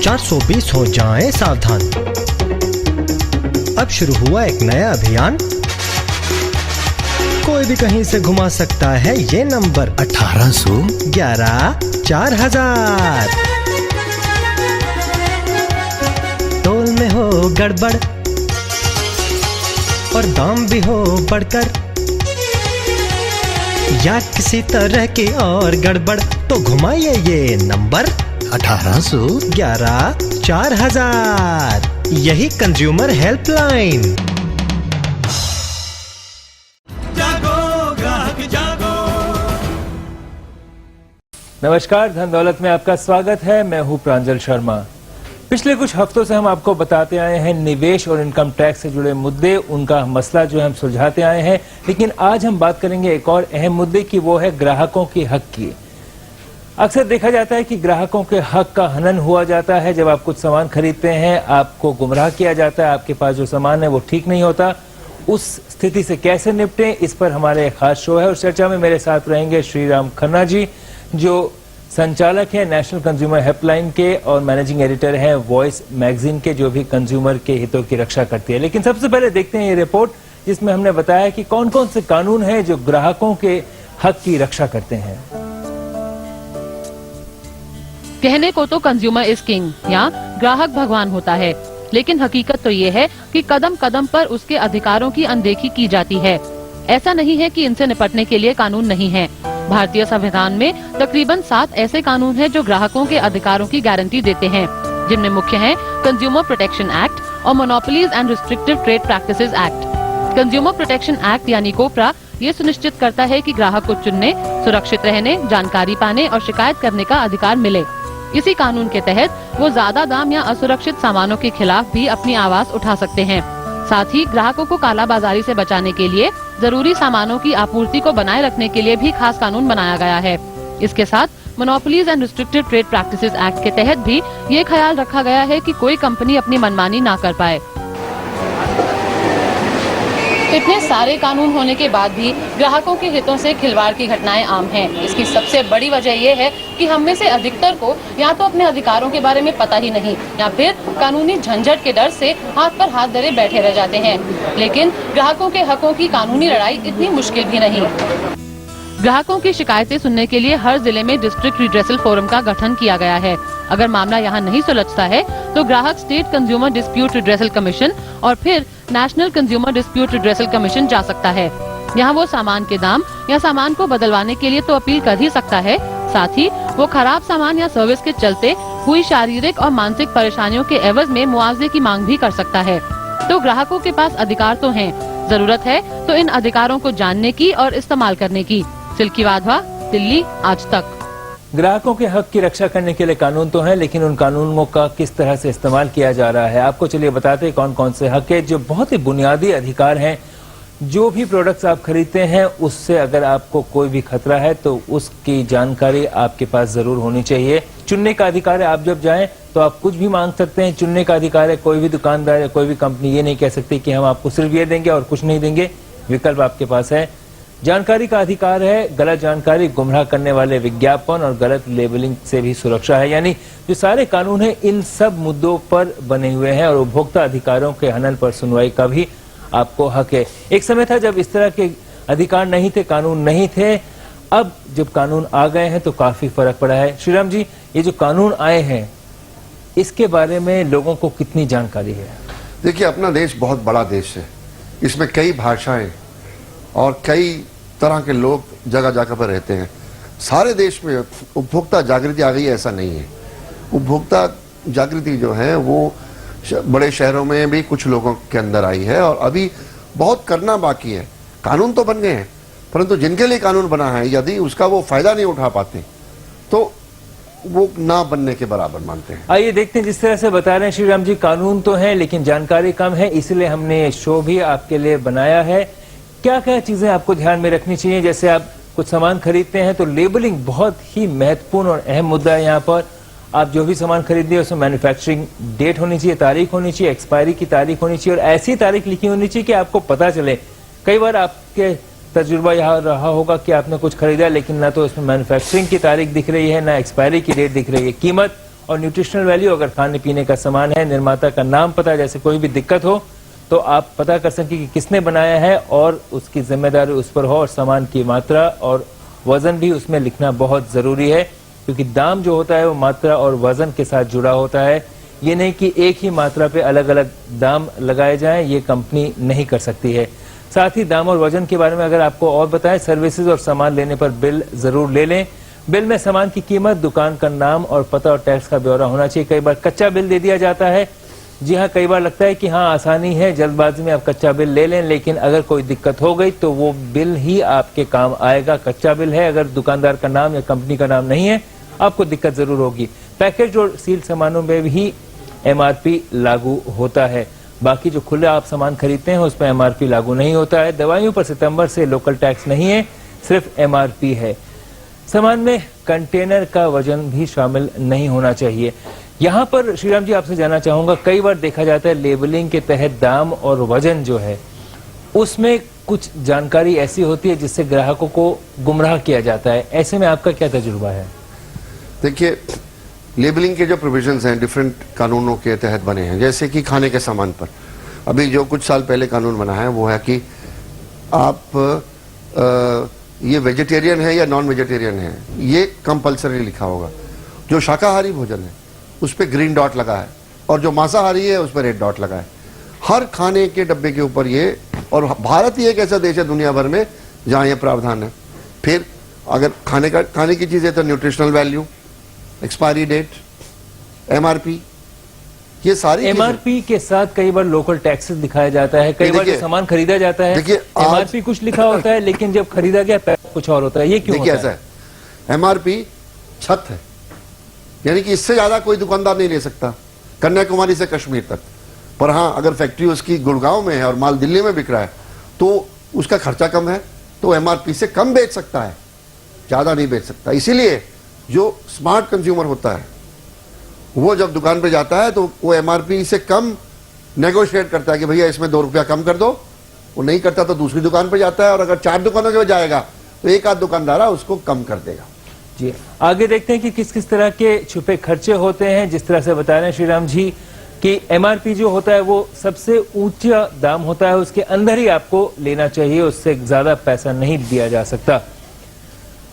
420 हो जाएं सावधान। अब शुरू हुआ एक नया अभियान, कोई भी कहीं से घुमा सकता है ये नंबर 1811 4000। तोल में हो गड़बड़ और दाम भी हो बढ़कर, या किसी तरह की और गड़बड़, तो घुमाइए ये नंबर 1811 4000। यही कंज्यूमर हेल्पलाइन। जागो ग्राहक जागो। नमस्कार, धन दौलत में आपका स्वागत है। मैं हूं प्रांजल शर्मा। पिछले कुछ हफ्तों से हम आपको बताते आए हैं निवेश और इनकम टैक्स से जुड़े मुद्दे, उनका मसला जो हम सुलझाते आए हैं। लेकिन आज हम बात करेंगे एक और अहम मुद्दे की, वो है ग्राहकों के हक की। अक्सर देखा जाता है कि ग्राहकों के हक का हनन हुआ जाता है। जब आप कुछ सामान खरीदते हैं, आपको गुमराह किया जाता है, आपके पास जो सामान है वो ठीक नहीं होता। उस स्थिति से कैसे निपटें, इस पर हमारे एक खास शो है। और चर्चा में मेरे साथ रहेंगे श्रीराम खन्ना जी, जो संचालक हैं नेशनल कंज्यूमर हेल्पलाइन के और मैनेजिंग एडिटर हैं वॉइस मैगजीन के, जो भी कंज्यूमर के हितों की रक्षा करती है। लेकिन सबसे पहले देखते हैं ये रिपोर्ट, जिसमें हमने बताया कि कौन कौन से कानून हैं जो ग्राहकों के हक की रक्षा करते हैं। कहने को तो कंज्यूमर इज किंग या ग्राहक भगवान होता है, लेकिन हकीकत तो ये है कि कदम कदम पर उसके अधिकारों की अनदेखी की जाती है। ऐसा नहीं है कि इनसे निपटने के लिए कानून नहीं है। भारतीय संविधान में तकरीबन 7 ऐसे कानून हैं जो ग्राहकों के अधिकारों की गारंटी देते हैं, जिनमें मुख्य हैं कंज्यूमर प्रोटेक्शन एक्ट और monopolies and restrictive trade practices act. Consumer protection act यानी कोपरा ये सुनिश्चित करता है कि ग्राहक को चुनने, सुरक्षित रहने, जानकारी पाने और शिकायत करने का अधिकार मिले। इसी कानून के तहत वो ज्यादा दाम या असुरक्षित सामानों के खिलाफ भी अपनी आवाज उठा सकते हैं। साथ ही ग्राहकों को कालाबाजारी से बचाने के लिए जरूरी सामानों की आपूर्ति को बनाए रखने के लिए भी खास कानून बनाया गया है। इसके साथ monopolies and restrictive trade practices act के तहत भी ये ख्याल रखा गया है कि कोई कंपनी अपनी मनमानी ना कर पाए। इतने सारे कानून होने के बाद भी ग्राहकों के हितों से खिलवाड़ की घटनाएं आम हैं। इसकी सबसे बड़ी वजह यह है कि हम में से अधिकतर को या तो अपने अधिकारों के बारे में पता ही नहीं, या फिर कानूनी झंझट के डर से हाथ पर हाथ धरे बैठे रह जाते हैं। लेकिन ग्राहकों के हकों की कानूनी लड़ाई इतनी मुश्किल भी नहीं। ग्राहकों की शिकायतें सुनने के लिए हर जिले में डिस्ट्रिक्ट रिड्रेसल फोरम का गठन किया गया है। अगर मामला यहाँ नहीं सुलझता है तो ग्राहक state consumer dispute redressal commission और फिर national consumer dispute redressal commission जा सकता है। यहाँ वो सामान के दाम या सामान को बदलवाने के लिए तो अपील कर ही सकता है, साथ ही वो खराब सामान या सर्विस के चलते हुई शारीरिक और मानसिक परेशानियों के एवज में मुआवजे की मांग भी कर सकता है। तो ग्राहकों के पास अधिकार तो हैं, जरूरत है तो इन अधिकारों को जानने की और इस्तेमाल करने की। सिल्की वाधवा, दिल्ली, आज तक। ग्राहकों के हक की रक्षा करने के लिए कानून तो हैं, लेकिन उन कानूनों का किस तरह से इस्तेमाल किया जा रहा है, आपको चलिए बताते हैं कौन कौन से हक है जो बहुत ही बुनियादी अधिकार हैं। जो भी प्रोडक्ट्स आप खरीदते हैं, उससे अगर आपको कोई भी खतरा है तो उसकी जानकारी आपके पास जरूर होनी चाहिए। चुनने का अधिकार है, आप जब जाएं तो आप कुछ भी मांग सकते हैं। चुनने का अधिकार है, कोई भी दुकानदार या कोई भी कंपनी ये नहीं कह सकती कि हम आपको सिर्फ ये देंगे और कुछ नहीं देंगे, विकल्प आपके पास है। जानकारी का अधिकार है, गलत जानकारी, गुमराह करने वाले विज्ञापन और गलत लेबलिंग से भी सुरक्षा है। यानी जो सारे कानून हैं इन सब मुद्दों पर बने हुए हैं और उपभोक्ता अधिकारों के हनन पर सुनवाई का भी आपको हक है। एक समय था जब इस तरह के अधिकार नहीं थे, कानून नहीं थे। अब जब कानून आ गए हैं तो काफी फर्क पड़ा है। श्रीराम जी, ये जो कानून आए हैं इसके बारे में लोगों को कितनी जानकारी है? देखिए, अपना देश बहुत बड़ा देश है, इसमें कई भाषाएं और कई तरह के लोग जगह जगह पर रहते हैं। सारे देश में उपभोक्ता जागृति आ गई है ऐसा नहीं है। उपभोक्ता जागृति जो है वो बड़े शहरों में भी कुछ लोगों के अंदर आई है और अभी बहुत करना बाकी है। कानून तो बन गए हैं, परंतु जिनके लिए कानून बना है यदि उसका वो फायदा नहीं उठा पाते तो वो ना बनने के बराबर मानते हैं। आइए देखते हैं, जिस तरह से बता रहे हैं श्रीराम जी, कानून तो है लेकिन जानकारी कम है, इसलिए हमने शो भी आपके लिए बनाया है। क्या क्या चीजें आपको ध्यान में रखनी चाहिए? जैसे आप कुछ सामान खरीदते हैं तो लेबलिंग बहुत ही महत्वपूर्ण और अहम मुद्दा है। यहाँ पर आप जो भी सामान खरीदते हैं उसमें मैन्युफैक्चरिंग डेट होनी चाहिए, तारीख होनी चाहिए, एक्सपायरी की तारीख होनी चाहिए और ऐसी तारीख लिखी होनी चाहिए कि आपको पता चले। कई बार आपके तजुर्बा यहाँ रहा होगा कि आपने कुछ खरीदा लेकिन ना तो उसमें मैन्युफैक्चरिंग की तारीख दिख रही है, ना एक्सपायरी की डेट दिख रही है। कीमत और न्यूट्रिशनल वैल्यू, अगर खाने पीने का सामान है, निर्माता का नाम पता, जैसे कोई भी दिक्कत हो तो आप पता कर सकें कि किसने बनाया है और उसकी जिम्मेदारी उस पर हो, और सामान की मात्रा और वजन भी उसमें लिखना बहुत जरूरी है, क्योंकि दाम जो होता है वो मात्रा और वजन के साथ जुड़ा होता है। ये नहीं कि एक ही मात्रा पे अलग अलग दाम लगाए जाएं, ये कंपनी नहीं कर सकती है। साथ ही दाम और वजन के बारे में अगर आपको और बताएं, सर्विसेज और सामान लेने पर बिल जरूर ले लें। बिल में सामान की कीमत, दुकान का नाम और पता और टैक्स का ब्यौरा होना चाहिए। कई बार कच्चा बिल दे दिया जाता है। जी हाँ, कई बार लगता है कि हाँ आसानी है, जल्दबाजी में आप कच्चा बिल ले लें, लेकिन अगर कोई दिक्कत हो गई तो वो बिल ही आपके काम आएगा। कच्चा बिल है, अगर दुकानदार का नाम या कंपनी का नाम नहीं है, आपको दिक्कत जरूर होगी। पैकेज और सील सामानों में भी MRP लागू होता है। बाकी जो खुले आप सामान खरीदते हैं उसमें MRP लागू नहीं होता है। दवाइयों पर सितंबर से लोकल टैक्स नहीं है, सिर्फ MRP है। सामान में कंटेनर का वजन भी शामिल नहीं होना चाहिए। यहाँ पर श्रीराम जी आपसे जानना चाहूंगा, कई बार देखा जाता है लेबलिंग के तहत दाम और वजन जो है उसमें कुछ जानकारी ऐसी होती है जिससे ग्राहकों को गुमराह किया जाता है। ऐसे में आपका क्या तजुर्बा है? देखिए, लेबलिंग के जो प्रोविजंस हैं डिफरेंट कानूनों के तहत बने हैं। जैसे कि खाने के सामान पर अभी जो कुछ साल पहले कानून बना है वो है कि आप ये वेजिटेरियन है या नॉन वेजिटेरियन है, ये कंपलसरी लिखा होगा। जो शाकाहारी भोजन है उस पर ग्रीन डॉट लगा है और जो मांसाहारी है उस पर रेड डॉट लगा है। हर खाने के डब्बे के ऊपर ये, और भारत ही एक ऐसा देश है दुनिया भर में जहां ये प्रावधान है। फिर अगर खाने की चीजें तो nutritional value, expiry date, MRP, ये सारी MRP के साथ कई बार लोकल टैक्सेस दिखाया जाता है। कई बार जो सामान खरीदा जाता है MRP कुछ लिखा होता है, लेकिन जब खरीदा गया कुछ और होता है। ये क्यों होता है? ऐसा है, MRP छत है, यानी कि इससे ज्यादा कोई दुकानदार नहीं ले सकता कन्याकुमारी से कश्मीर तक। पर हाँ, अगर फैक्ट्री उसकी गुड़गांव में है और माल दिल्ली में बिक रहा है तो उसका खर्चा कम है, तो MRP से कम बेच सकता है, ज्यादा नहीं बेच सकता। इसीलिए जो स्मार्ट कंज्यूमर होता है वो जब दुकान पे जाता है तो वो MRP से कम नेगोशिएट करता है कि भैया इसमें 2 रुपया कम कर दो। वो नहीं करता तो दूसरी दुकान पे जाता है, और अगर 4 दुकानों के जाएगा तो एक आध दुकानदार उसको कम कर देगा। जी, आगे देखते हैं कि किस किस तरह के छुपे खर्चे होते हैं। जिस तरह से बता रहे हैं श्रीराम जी कि MRP जो होता है वो सबसे ऊंचा दाम होता है, उसके अंदर ही आपको लेना चाहिए, उससे ज्यादा पैसा नहीं दिया जा सकता।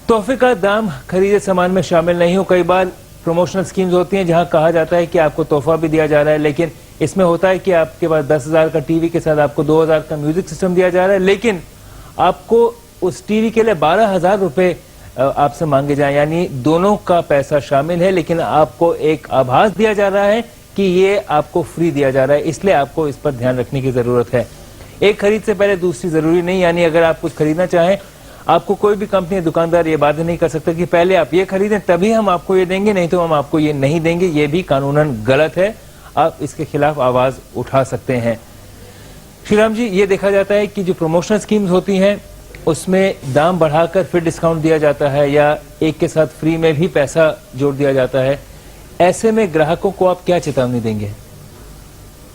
तोहफे का दाम खरीदे सामान में शामिल नहीं हो। कई बार प्रमोशनल स्कीम्स होती हैं जहां कहा जाता है कि आपको तोहफा भी दिया जा रहा है, लेकिन इसमें होता है कि आपके पास 10,000 का टीवी के साथ आपको 2,000 का म्यूजिक सिस्टम दिया जा रहा है, लेकिन आपको उस टीवी के लिए 12,000 रुपए आपसे मांगे जाए, यानी दोनों का पैसा शामिल है, लेकिन आपको एक आभास दिया जा रहा है कि ये आपको फ्री दिया जा रहा है। इसलिए आपको इस पर ध्यान रखने की जरूरत है। एक खरीद से पहले दूसरी जरूरी नहीं, यानी अगर आप कुछ खरीदना चाहें, आपको कोई भी कंपनी दुकानदार ये बाध्य नहीं कर सकता कि पहले आप ये खरीदें तभी हम आपको ये देंगे, नहीं तो हम आपको ये नहीं देंगे। ये भी कानूनन गलत है, आप इसके खिलाफ आवाज उठा सकते हैं। श्रीराम जी, ये देखा जाता है कि जो प्रमोशनल स्कीम्स होती हैं उसमें दाम बढ़ाकर फिर डिस्काउंट दिया जाता है, या एक के साथ फ्री में भी पैसा जोड़ दिया जाता है। ऐसे में ग्राहकों को आप क्या चेतावनी देंगे?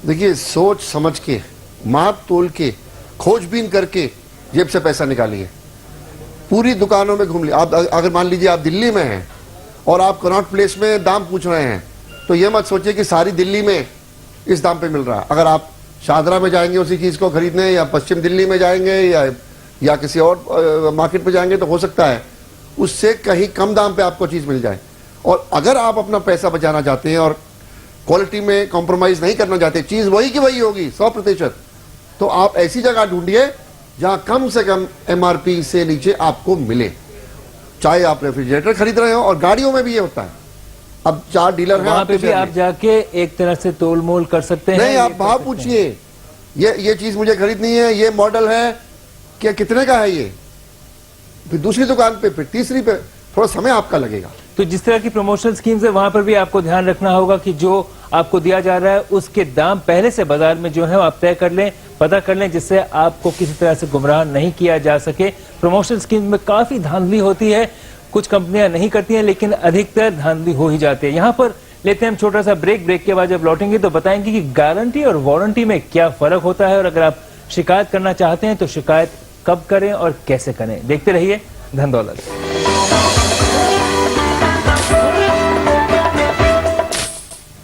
देखिए, सोच समझ के, माप तोल के, खोजबीन करके जेब से पैसा निकालिए। पूरी दुकानों में घूम लीजिए। आप अगर मान लीजिए आप दिल्ली में हैं और आप कनॉट प्लेस में दाम पूछ रहे हैं, तो ये मत सोचिए कि सारी दिल्ली में इस दाम पे मिल रहा है। अगर आप शादरा में जाएंगे उसी चीज को खरीदने, या पश्चिम दिल्ली में जाएंगे या किसी और मार्केट पे जाएंगे, तो हो सकता है उससे कहीं कम दाम पे आपको चीज मिल जाए। और अगर आप अपना पैसा बचाना चाहते हैं और क्वालिटी में कॉम्प्रोमाइज नहीं करना चाहते, चीज वही की वही होगी 100%, तो आप ऐसी जगह ढूंढिए जहां कम से कम MRP से नीचे आपको मिले। चाहे आप रेफ्रिजरेटर खरीद रहे हो, और गाड़ियों में भी ये होता है। अब 4 डीलर हैं, वहां पे भी आप जाके एक तरह से तोल मोल कर सकते हैं। नहीं, आप भाव पूछिए, ये चीज मुझे खरीदनी है, ये मॉडल है, क्या कितने का है ये, फिर दूसरी दुकान पे, फिर तीसरी पे, थोड़ा समय आपका लगेगा। तो जिस तरह की प्रमोशनल स्कीम्स है वहां पर भी आपको ध्यान रखना होगा कि जो आपको दिया जा रहा है उसके दाम पहले से बाजार में जो है आप तय कर लें, पता कर लें, जिससे आपको किसी तरह से गुमराह नहीं किया जा सके। प्रमोशनल स्कीम में काफी धांधली होती है, कुछ कंपनियां नहीं करती हैं, लेकिन अधिकतर धांधली हो ही जाती है। यहाँ पर लेते हैं हम छोटा सा ब्रेक। ब्रेक के बाद जब लौटेंगे तो बताएंगे कि गारंटी और वारंटी में क्या फर्क होता है, और अगर आप शिकायत करना चाहते हैं तो शिकायत कब करें और कैसे करें। देखते रहिए धन दौलत।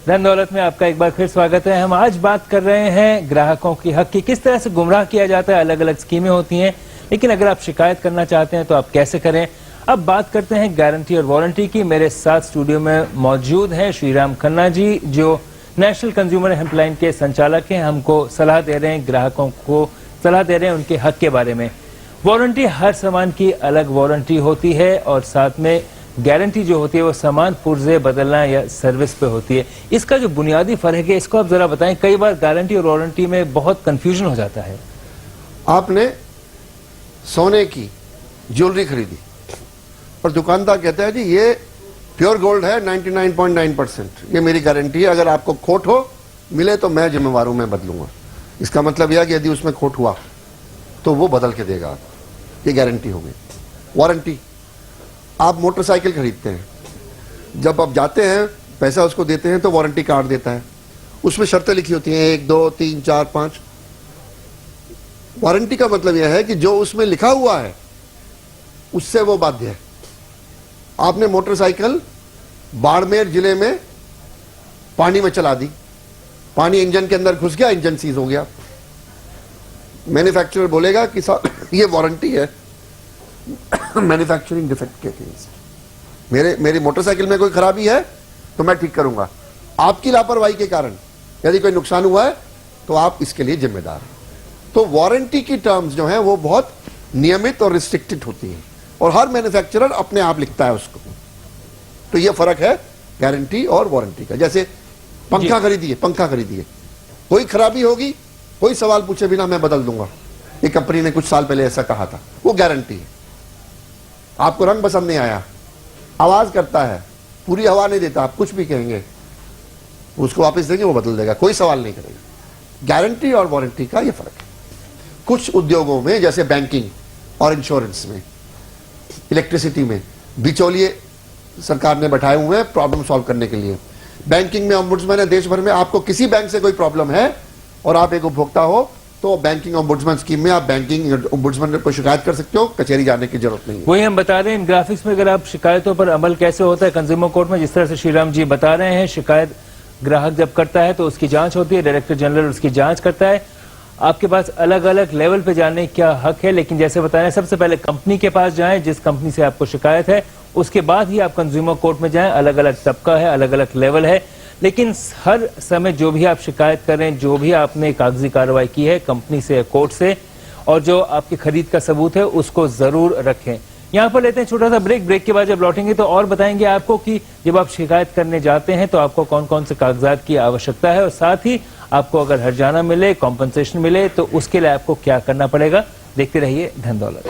धन दौलत में आपका एक बार फिर स्वागत है। हम आज बात कर रहे हैं ग्राहकों की हक की, किस तरह से गुमराह किया जाता है। अलग अलग स्कीमें होती हैं, लेकिन अगर आप शिकायत करना चाहते हैं तो आप कैसे करें। अब बात करते हैं गारंटी और वारंटी की। मेरे साथ स्टूडियो में मौजूद हैं श्रीराम खन्ना जी, जो नेशनल कंज्यूमर हेल्पलाइन के संचालक हैं। हमको सलाह दे रहे हैं, ग्राहकों को सलाह दे रहे हैं उनके हक के बारे में। वारंटी, हर सामान की अलग वारंटी होती है और साथ में गारंटी जो होती है वो सामान पुर्जे बदलना या सर्विस पे होती है। इसका जो बुनियादी फर्क है इसको आप जरा बताएं। कई बार गारंटी और वारंटी में बहुत कंफ्यूजन हो जाता है। आपने सोने की ज्वेलरी खरीदी और दुकानदार कहता है जी ये प्योर गोल्ड है 99.9%, ये मेरी गारंटी है, अगर आपको खोट हो मिले तो मैं जिम्मेवार हूं, मैं बदलूंगा। इसका मतलब यह कि यदि उसमें खोट हुआ तो वो बदल के देगा आपको, ये गारंटी हो गई। वारंटी, आप मोटरसाइकिल खरीदते हैं, जब आप जाते हैं पैसा उसको देते हैं तो वारंटी कार्ड देता है, उसमें शर्तें लिखी होती हैं 1 2 3 4 5। वारंटी का मतलब यह है कि जो उसमें लिखा हुआ है उससे वो बाध्य है। आपने मोटरसाइकिल बाड़मेर जिले में पानी में चला दी, पानी इंजन के अंदर घुस गया, इंजन सीज हो गया। मैन्युफैक्चरर बोलेगा कि साहब ये वारंटी है मैन्युफैक्चरिंग डिफेक्ट के अगेंस्ट, मेरी मोटरसाइकिल में कोई खराबी है तो मैं ठीक करूंगा। आपकी लापरवाही के कारण यदि कोई नुकसान हुआ है तो आप इसके लिए जिम्मेदार हैं। तो वारंटी की टर्म्स जो हैं वो बहुत नियमित और रिस्ट्रिक्टेड होती हैं और हर मैन्युफैक्चरर अपने आप लिखता है उसको। तो यह फर्क है गारंटी और वारंटी का। जैसे पंखा खरीदिए, कोई खराबी होगी, कोई सवाल पूछे बिना मैं बदल दूंगा। ये कंपनी ने कुछ साल पहले ऐसा कहा था, वो गारंटी है। आपको रंग पसंद नहीं आया, आवाज करता है, पूरी हवा नहीं देता, आप कुछ भी कहेंगे उसको वापस देंगे, वो बदल देगा, कोई सवाल नहीं करेगा। गारंटी और वारंटी का ये फर्क है। कुछ उद्योगों में जैसे बैंकिंग और इंश्योरेंस में, इलेक्ट्रिसिटी में बिचौलिए सरकार ने बैठाए हुए हैं प्रॉब्लम सॉल्व करने के लिए। बैंकिंग में ओम्बुड्समैन है देश भर में, आपको किसी बैंक से कोई प्रॉब्लम है और आप एक उपभोक्ता हो तो बैंकिंग ओम्बुड्समैन स्कीम में आप बैंकिंग ओम्बुड्समैन को शिकायत कर सकते हो, कचहरी जाने की जरूरत नहीं है। वही हम बता रहे हैं इन ग्राफिक्स में, अगर आप शिकायतों पर अमल कैसे होता है कंज्यूमर कोर्ट में, जिस तरह से श्रीराम जी बता रहे हैं। शिकायत ग्राहक जब करता है तो उसकी जांच होती है, डायरेक्टर जनरल उसकी जांच करता है। आपके पास अलग अलग लेवल पे जाने का हक है, लेकिन जैसे बताया सबसे पहले कंपनी के पास जाएं, जिस कंपनी से आपको शिकायत है, उसके बाद ही आप कंज्यूमर कोर्ट में जाएं। अलग अलग तबका है, अलग अलग लेवल है, लेकिन हर समय जो भी आप शिकायत करें, जो भी आपने कागजी कार्रवाई की है कंपनी से, कोर्ट से, और जो आपकी खरीद का सबूत है उसको जरूर रखें। यहाँ पर लेते हैं छोटा सा ब्रेक के बाद जब लौटेंगे तो और बताएंगे आपको कि जब आप शिकायत करने जाते हैं तो आपको कौन कौन से कागजात की आवश्यकता है, और साथ ही आपको अगर हर्जाना मिले, कॉम्पनसेशन मिले तो उसके लिए आपको क्या करना पड़ेगा। देखते रहिए धन दौलत।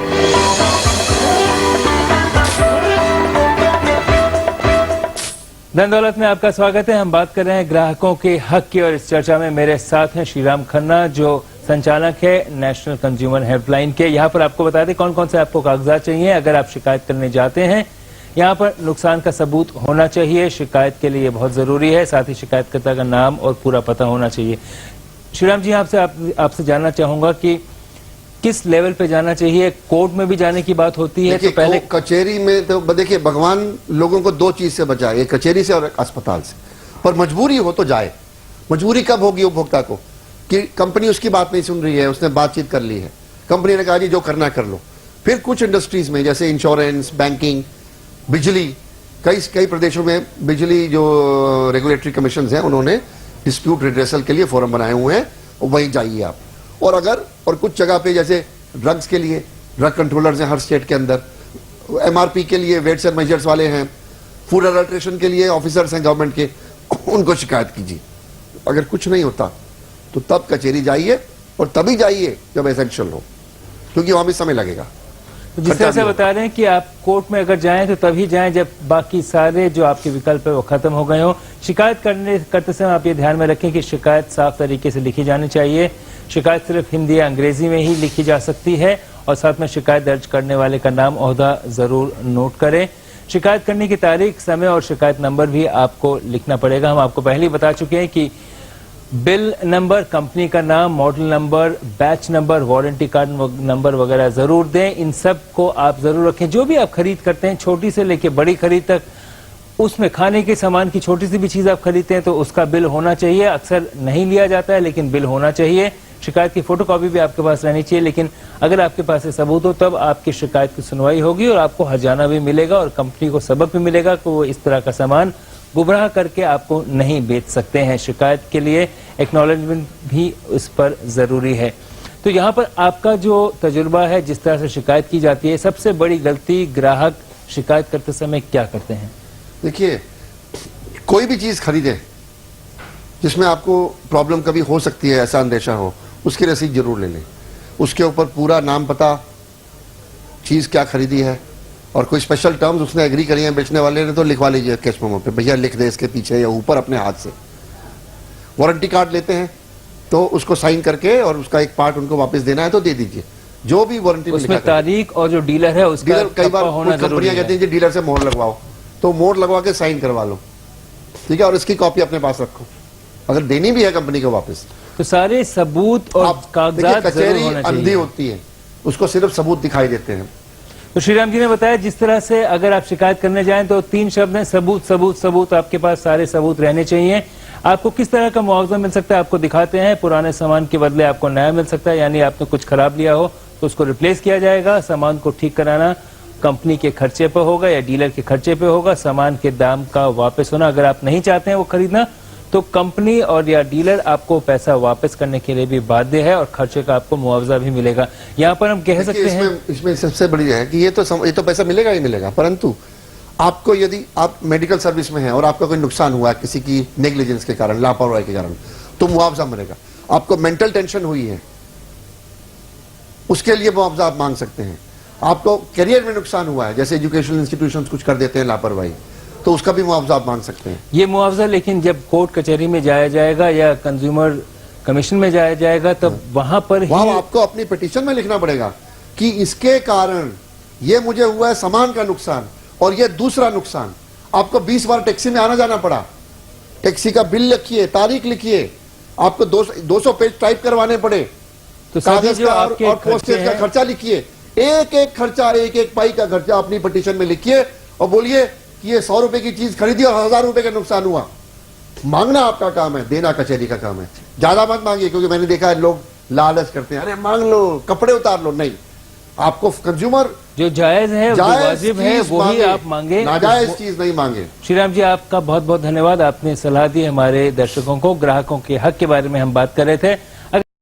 धन दौलत में आपका स्वागत है। हम बात कर रहे हैं ग्राहकों के हक की और इस चर्चा में मेरे साथ हैं श्रीराम खन्ना, जो संचालक है नेशनल कंज्यूमर हेल्पलाइन के। यहाँ पर आपको बता दें कौन कौन से आपको कागजात चाहिए अगर आप शिकायत करने जाते हैं। यहाँ पर नुकसान का सबूत होना चाहिए, शिकायत के लिए बहुत जरूरी है, साथ ही शिकायतकर्ता का नाम और पूरा पता होना चाहिए। श्रीराम जी, आपसे जानना चाहूंगा कि किस लेवल पे जाना चाहिए। कोर्ट में भी जाने की बात होती है तो पहले कचहरी में तो देखिए भगवान लोगों को दो चीज से बचाए, एक कचहरी से और एक अस्पताल से। पर मजबूरी हो तो जाए। मजबूरी कब होगी उपभोक्ता को कि कंपनी उसकी बात नहीं सुन रही है, उसने बातचीत कर ली है, कंपनी ने कहा जी जो करना कर लो। फिर कुछ इंडस्ट्रीज में जैसे इंश्योरेंस, बैंकिंग, बिजली, कई प्रदेशों में बिजली जो रेगुलेटरी कमीशन हैं उन्होंने डिस्प्यूट रिड्रेसल के लिए फोरम बनाए हुए हैं, वहीं जाइए आप। और कुछ जगह पे जैसे ड्रग्स के लिए ड्रग कंट्रोलर्स हैं हर स्टेट के अंदर, एमआरपी के लिए वेट्स एंड मेजर्स वाले हैं, फूड अडल्ट्रेशन के लिए ऑफिसर्स हैं गवर्नमेंट के, उनको शिकायत कीजिए। अगर कुछ नहीं होता तो तब कचहरी जाइए, और तभी जाइए जब एसेंशियल हो, क्योंकि वहां भी समय लगेगा। जिस तरह से बता रहे हैं कि आप कोर्ट में अगर जाएं तो तभी जाएं जब बाकी सारे जो आपके विकल्प है वो खत्म हो गए हों। शिकायत करते समय आप ये ध्यान में रखें कि शिकायत साफ तरीके से लिखी जानी चाहिए। शिकायत सिर्फ हिंदी या अंग्रेजी में ही लिखी जा सकती है, और साथ में शिकायत दर्ज करने वाले का नाम, ओहदा जरूर नोट करें। शिकायत करने की तारीख, समय और शिकायत नंबर भी आपको लिखना पड़ेगा। हम आपको पहले ही बता चुके हैं कि बिल नंबर, कंपनी का नाम, model number, batch number, warranty card number वगैरह जरूर दें। इन सब को आप जरूर रखें। जो भी आप खरीद करते हैं, छोटी से लेके बड़ी खरीद तक, उसमें खाने के सामान की छोटी सी भी चीज आप खरीदते हैं तो उसका बिल होना चाहिए। अक्सर नहीं लिया जाता है लेकिन बिल होना चाहिए। शिकायत की फोटोकॉपी भी आपके पास रहनी चाहिए, लेकिन अगर आपके पास ये सबूत हो तब आपकी शिकायत की सुनवाई होगी और आपको हर्जाना भी मिलेगा और कंपनी को सबक भी मिलेगा कि वो इस तरह का सामान गुमराह करके आपको नहीं बेच सकते हैं। शिकायत के लिए एक्नॉलेजमेंट भी उस पर जरूरी है। तो यहाँ पर आपका जो तजुर्बा है, जिस तरह से शिकायत की जाती है, सबसे बड़ी गलती ग्राहक शिकायत करते समय क्या करते हैं? देखिए, कोई भी चीज खरीदे जिसमें आपको प्रॉब्लम कभी हो सकती है ऐसा अंदेशा हो, उसकी रसीद जरूर ले लें। उसके ऊपर पूरा नाम पता, चीज क्या खरीदी है और कोई स्पेशल टर्म्स उसने एग्री करी है बेचने वाले ने तो लिखवा लीजिए कैश मेमो पे, भैया लिख दे इसके पीछे या ऊपर अपने हाथ से। वारंटी कार्ड लेते हैं तो उसको साइन करके और उसका एक पार्ट उनको वापस देना है तो दे दीजिए। जो भी वारंटी में उसमें तारीख और जो डीलर है उसका डीलर कई बार होना जरूरी कंपनियां है। कहती हैं कि डीलर से मोहर लगवाओ, तो मोहर लगवा के साइन करवा लो, ठीक है, और इसकी कॉपी अपने पास रखो अगर देनी भी है कंपनी को वापस। तो सारे सबूत और कागजात जरूर कचहरी होना अंधी चाहिए। होती है, उसको सिर्फ सबूत दिखाई देते हैं। तो श्रीराम जी ने बताया जिस तरह से अगर आप शिकायत करने जाएं तो 3 शब्द हैं, सबूत सबूत सबूत। आपके पास सारे सबूत रहने चाहिए। आपको किस तरह का मुआवजा मिल सकता है आपको दिखाते हैं। पुराने सामान के बदले आपको नया मिल सकता है, यानी आपने कुछ खराब लिया हो तो उसको रिप्लेस किया जाएगा। सामान को ठीक कराना कंपनी के खर्चे पर होगा या डीलर के खर्चे पे होगा। सामान के दाम का वापस होना, अगर आप नहीं चाहते हैं वो खरीदना तो कंपनी और या डीलर आपको पैसा वापस करने के लिए भी बाध्य है और खर्चे का आपको मुआवजा भी मिलेगा। यहाँ पर हम कह सकते हैं इसमें सबसे बड़ी है कि ये तो पैसा मिलेगा ही मिलेगा, परंतु आपको यदि आप मेडिकल सर्विस में हैं और आपका कोई नुकसान हुआ है किसी की नेग्लिजेंस के कारण, लापरवाही के कारण, तो मुआवजा मिलेगा। आपको मेंटल टेंशन हुई है उसके लिए मुआवजा आप मांग सकते हैं। आपको करियर में नुकसान हुआ है, जैसे एजुकेशनल इंस्टीट्यूशंस कुछ कर देते हैं लापरवाही, तो उसका भी मुआवजा आप मांग सकते हैं। ये मुआवजा लेकिन जब कोर्ट कचहरी में जाया जाएगा या कंज्यूमर कमीशन में जाया जाएगा तब वहां पर ही आपको अपनी पिटीशन में लिखना पड़ेगा कि इसके कारण ये मुझे हुआ है सामान का नुकसान और ये दूसरा नुकसान। आपको 20 बार टैक्सी में आना जाना पड़ा, टैक्सी का बिल लिखिए, तारीख लिखिए, आपको 200 पेज टाइप करवाने पड़े, तो कागज जो का आपके और पोस्टेज का खर्चा लिखिए, एक एक खर्चा, एक एक पाई का खर्चा अपनी पिटीशन में लिखिए और बोलिए कि ये 100 रुपए की चीज खरीदी और 1000 रुपए का नुकसान हुआ। मांगना आपका काम है, देना कचहरी का काम है। ज्यादा मत मांगिए, क्योंकि मैंने देखा है लोग लालच करते हैं, अरे मांग लो, कपड़े उतार लो। नहीं, आपको कंज्यूमर जो जायज है, जो वाजिब है, वही आप मांगे, नाजायज चीज नहीं मांगे। श्रीराम जी आपका बहुत बहुत धन्यवाद। आपने सलाह दी हमारे दर्शकों को। ग्राहकों के हक के बारे में हम बात कर रहे थे।